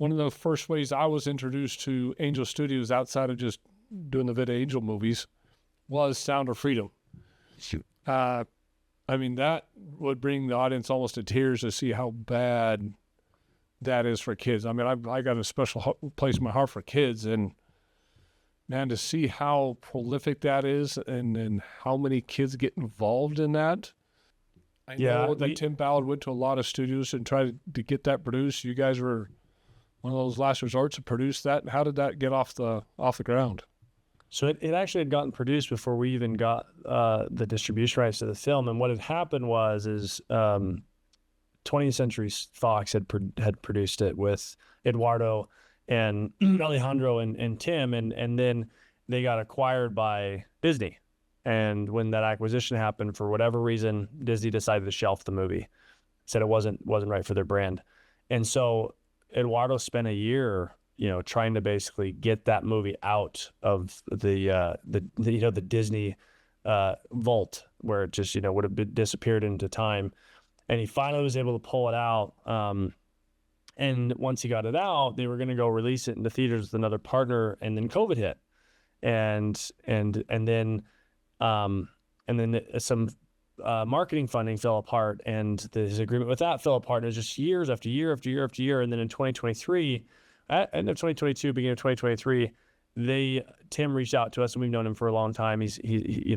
one of the first ways I was introduced to Angel Studios outside of just doing the VidAngel movies was Sound of Freedom. Shoot. I mean, that would bring the audience almost to tears to see how bad that is for kids. I mean, I got a special place in my heart for kids, and man, to see how prolific that is and how many kids get involved in that. I know that Tim Ballard went to a lot of studios and tried to get that produced. You guys were one of those last resorts to produce that. How did that get off the ground? So it actually had gotten produced before we even got the distribution rights to the film. And what had happened was 20th Century Fox had produced it with Eduardo and Alejandro and Tim, and then they got acquired by Disney. And when that acquisition happened, for whatever reason, Disney decided to shelf the movie, said it wasn't right for their brand. And so Eduardo spent a year, trying to basically get that movie out of the Disney vault, where it just would have disappeared into time. And he finally was able to pull it out. And once he got it out, they were going to go release it in the theaters with another partner, and then COVID hit, and then some marketing funding fell apart, and his agreement with that fell apart. And it was just years after year after year after year. And then in 2023, end of 2022, beginning of 2023, Tim reached out to us, and we've known him for a long time. He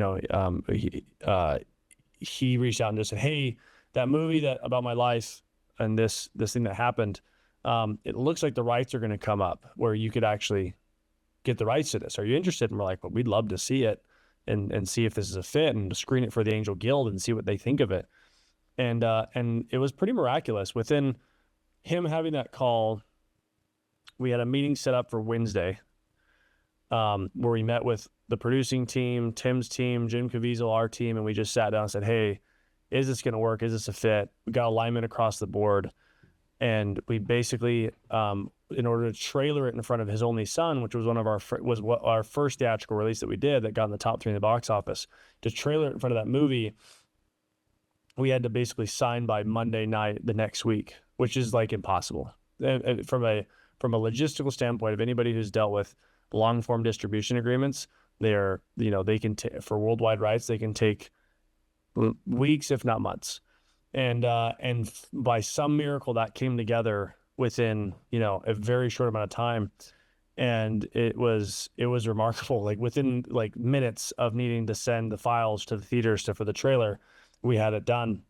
reached out and just said, "Hey, that movie about my life and this thing that happened, it looks like the rights are going to come up where you could actually get the rights to this. Are you interested?" And we're like, "Well, we'd love to see it and see if this is a fit, and screen it for the Angel Guild and see what they think of it." And it was pretty miraculous. Within him having that call, we had a meeting set up for Wednesday, where we met with the producing team, Tim's team, Jim Caviezel, our team, and we just sat down and said, "Hey, is this going to work? Is this a fit?" We got alignment across the board. And we basically, in order to trailer it in front of His Only Son, which was our first theatrical release that we did that got in the top 3 in the box office, to trailer it in front of that movie, we had to basically sign by Monday night the next week, which is like impossible. And from a logistical standpoint, of anybody who's dealt with long form distribution agreements, they can for worldwide rights, they can take weeks, if not months. And by some miracle that came together within, a very short amount of time. And it was remarkable. Like within minutes of needing to send the files to the theaters for the trailer, we had it done.